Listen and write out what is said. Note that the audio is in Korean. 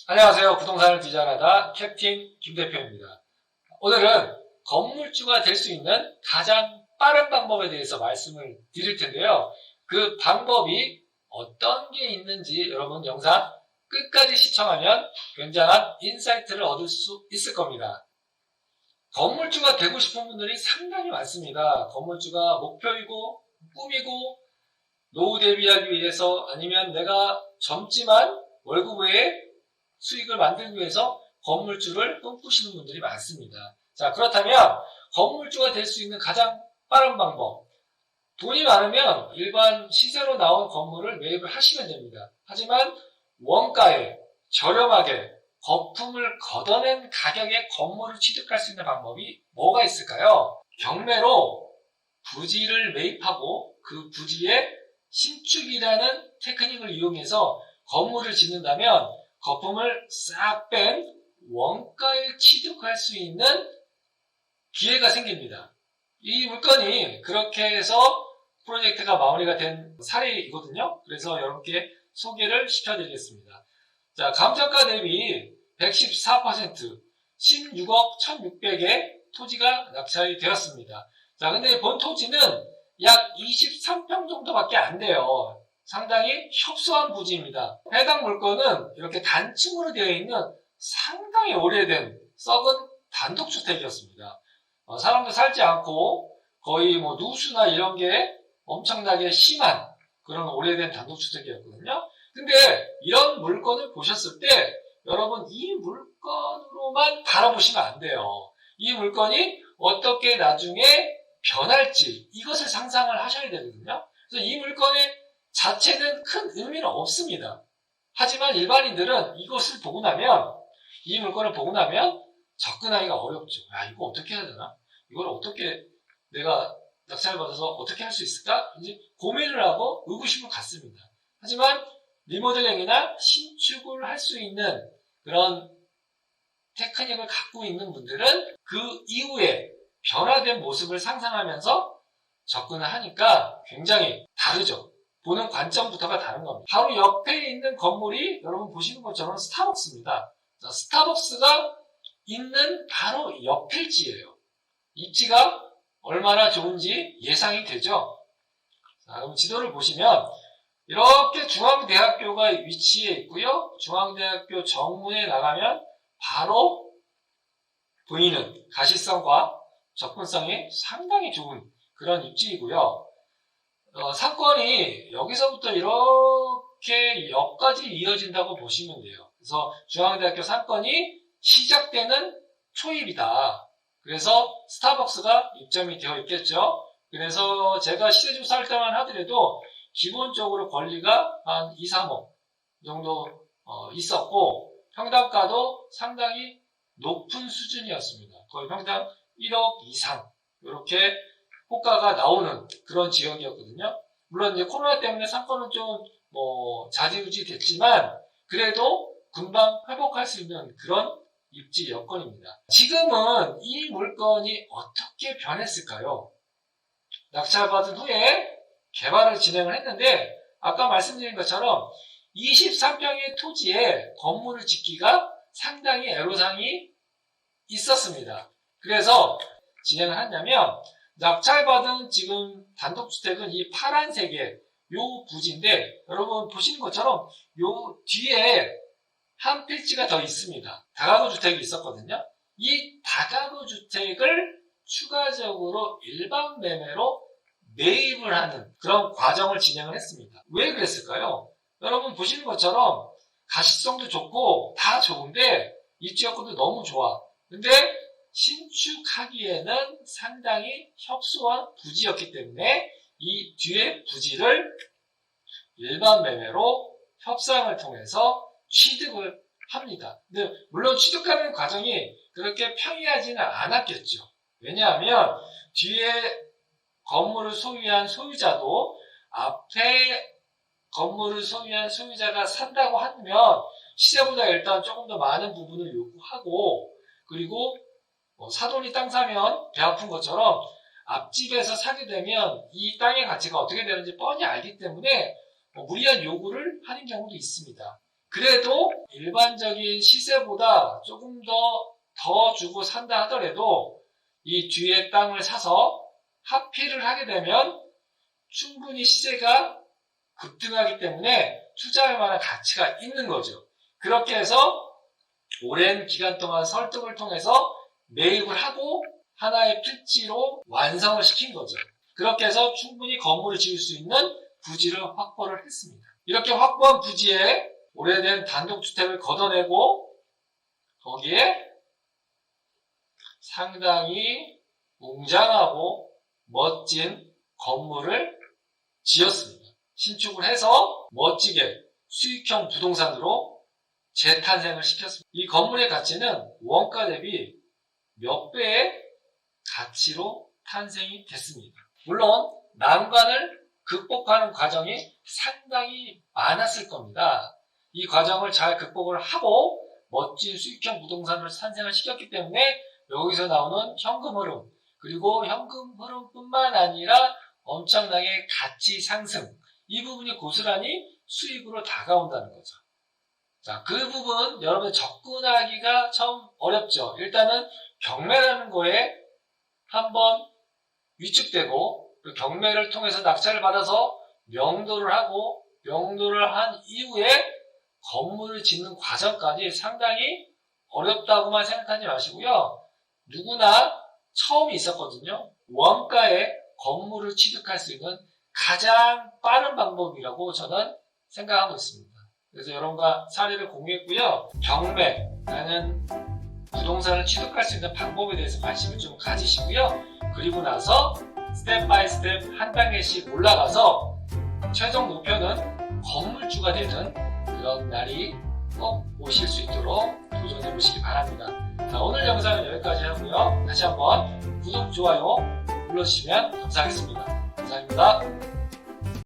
안녕하세요. 부동산을 디자인하다 캡틴 김 대표입니다. 오늘은 건물주가 될 수 있는 가장 빠른 방법에 대해서 말씀을 드릴 텐데요. 그 방법이 어떤 게 있는지 여러분 영상 끝까지 시청하면 굉장한 인사이트를 얻을 수 있을 겁니다. 건물주가 되고 싶은 분들이 상당히 많습니다. 건물주가 목표이고 꿈이고 노후 대비하기 위해서 아니면 내가 젊지만 월급 외에 수익을 만들기 위해서 건물주를 꿈꾸시는 분들이 많습니다. 자, 그렇다면 건물주가 될 수 있는 가장 빠른 방법, 돈이 많으면 일반 시세로 나온 건물을 매입을 하시면 됩니다. 하지만 원가에 저렴하게 거품을 걷어낸 가격에 건물을 취득할 수 있는 방법이 뭐가 있을까요? 경매로 부지를 매입하고 그 부지에 신축이라는 테크닉을 이용해서 건물을 짓는다면 거품을 싹 뺀 원가에 취득할 수 있는 기회가 생깁니다. 이 물건이 그렇게 해서 프로젝트가 마무리가 된 사례이거든요. 그래서 여러분께 소개를 시켜드리겠습니다. 자, 감정가 대비 114%, 16억 1600의 토지가 낙찰이 되었습니다. 자, 근데 본 토지는 약 23평 정도밖에 안 돼요. 상당히 협소한 부지입니다. 해당 물건은 이렇게 단층으로 되어 있는 상당히 오래된 썩은 단독주택이었습니다. 사람도 살지 않고 거의 누수나 이런 게 엄청나게 심한 그런 오래된 단독주택이었거든요. 근데 이런 물건을 보셨을 때 여러분 이 물건으로만 바라보시면 안 돼요. 이 물건이 어떻게 나중에 변할지 이것을 상상을 하셔야 되거든요. 그래서 이 물건의 자체는 큰 의미는 없습니다. 하지만 일반인들은 이것을 보고 나면, 이 물건을 보고 나면 접근하기가 어렵죠. 야, 이거 어떻게 해야 되나? 이걸 어떻게 내가 낙찰을 받아서 어떻게 할 수 있을까? 이제 고민을 하고 의구심을 갖습니다. 하지만 리모델링이나 신축을 할 수 있는 그런 테크닉을 갖고 있는 분들은 그 이후에 변화된 모습을 상상하면서 접근을 하니까 굉장히 다르죠. 보는 관점부터가 다른 겁니다. 바로 옆에 있는 건물이 여러분 보시는 것처럼 스타벅스입니다. 자, 스타벅스가 있는 바로 옆일지예요. 입지가 얼마나 좋은지 예상이 되죠. 자, 그럼 지도를 보시면 이렇게 중앙대학교가 위치해 있고요. 중앙대학교 정문에 나가면 바로 보이는 가시성과 접근성이 상당히 좋은 그런 입지이고요. 상권이 여기서부터 이렇게 역까지 이어진다고 보시면 돼요. 그래서 중앙대학교 상권이 시작되는 초입이다. 그래서 스타벅스가 입점이 되어 있겠죠. 그래서 제가 시세조사할 때만 하더라도 기본적으로 권리가 한 2, 3억 정도 있었고 평당가도 상당히 높은 수준이었습니다. 거의 평당 1억 이상 이렇게 호가가 나오는 그런 지역이었거든요. 물론 이제 코로나 때문에 상권은 좀 좌지우지 됐지만 그래도 금방 회복할 수 있는 그런 입지 여건입니다. 지금은 이 물건이 어떻게 변했을까요? 낙찰받은 후에 개발을 진행을 했는데 아까 말씀드린 것처럼 23평의 토지에 건물을 짓기가 상당히 애로사항이 있었습니다. 그래서 진행을 했냐면 낙찰받은 지금 단독주택은 이 파란색의 요 부지인데 여러분 보시는 것처럼 요 뒤에 한 필지가 더 있습니다. 다가구 주택이 있었거든요. 이 다가구 주택을 추가적으로 일반 매매로 매입을 하는 그런 과정을 진행을 했습니다. 왜 그랬을까요? 여러분 보시는 것처럼 가시성도 좋고 다 좋은데 입지 여건도 너무 좋아. 근데 신축하기에는 상당히 협소한 부지였기 때문에 이 뒤에 부지를 일반 매매로 협상을 통해서 취득을 합니다. 근데 물론 취득하는 과정이 그렇게 평이하지는 않았겠죠. 왜냐하면 뒤에 건물을 소유한 소유자도 앞에 건물을 소유한 소유자가 산다고 하면 시세보다 일단 조금 더 많은 부분을 요구하고 그리고 사돈이 땅 사면 배 아픈 것처럼 앞집에서 사게 되면 이 땅의 가치가 어떻게 되는지 뻔히 알기 때문에 무리한 요구를 하는 경우도 있습니다. 그래도 일반적인 시세보다 조금 더 주고 산다 하더라도 이 뒤에 땅을 사서 합필을 하게 되면 충분히 시세가 급등하기 때문에 투자할 만한 가치가 있는 거죠. 그렇게 해서 오랜 기간 동안 설득을 통해서 매입을 하고 하나의 필지로 완성을 시킨 거죠. 그렇게 해서 충분히 건물을 지을 수 있는 부지를 확보를 했습니다. 이렇게 확보한 부지에 오래된 단독주택을 걷어내고 거기에 상당히 웅장하고 멋진 건물을 지었습니다. 신축을 해서 멋지게 수익형 부동산으로 재탄생을 시켰습니다. 이 건물의 가치는 원가 대비 몇 배의 가치로 탄생이 됐습니다. 물론 난관을 극복하는 과정이 상당히 많았을 겁니다. 이 과정을 잘 극복을 하고 멋진 수익형 부동산을 탄생을 시켰기 때문에 여기서 나오는 현금 흐름, 그리고 현금 흐름뿐만 아니라 엄청나게 가치 상승, 이 부분이 고스란히 수익으로 다가온다는 거죠. 자, 그 부분 여러분 접근하기가 참 어렵죠. 일단은 경매라는 거에 한번 위축되고 그 경매를 통해서 낙찰을 받아서 명도를 하고 명도를 한 이후에 건물을 짓는 과정까지 상당히 어렵다고만 생각하지 마시고요. 누구나 처음이 있었거든요. 원가에 건물을 취득할 수 있는 가장 빠른 방법이라고 저는 생각하고 있습니다. 그래서 여러분과 사례를 공유했고요. 경매라는 부동산을 취득할 수 있는 방법에 대해서 관심을 좀 가지시고요. 그리고 나서 스텝 바이 스텝 한 단계씩 올라가서 최종 목표는 건물주가 되는 그런 날이 꼭 오실 수 있도록 도전해 보시기 바랍니다. 자, 오늘 영상은 여기까지 하고요. 다시 한번 구독, 좋아요 눌러주시면 감사하겠습니다. 감사합니다.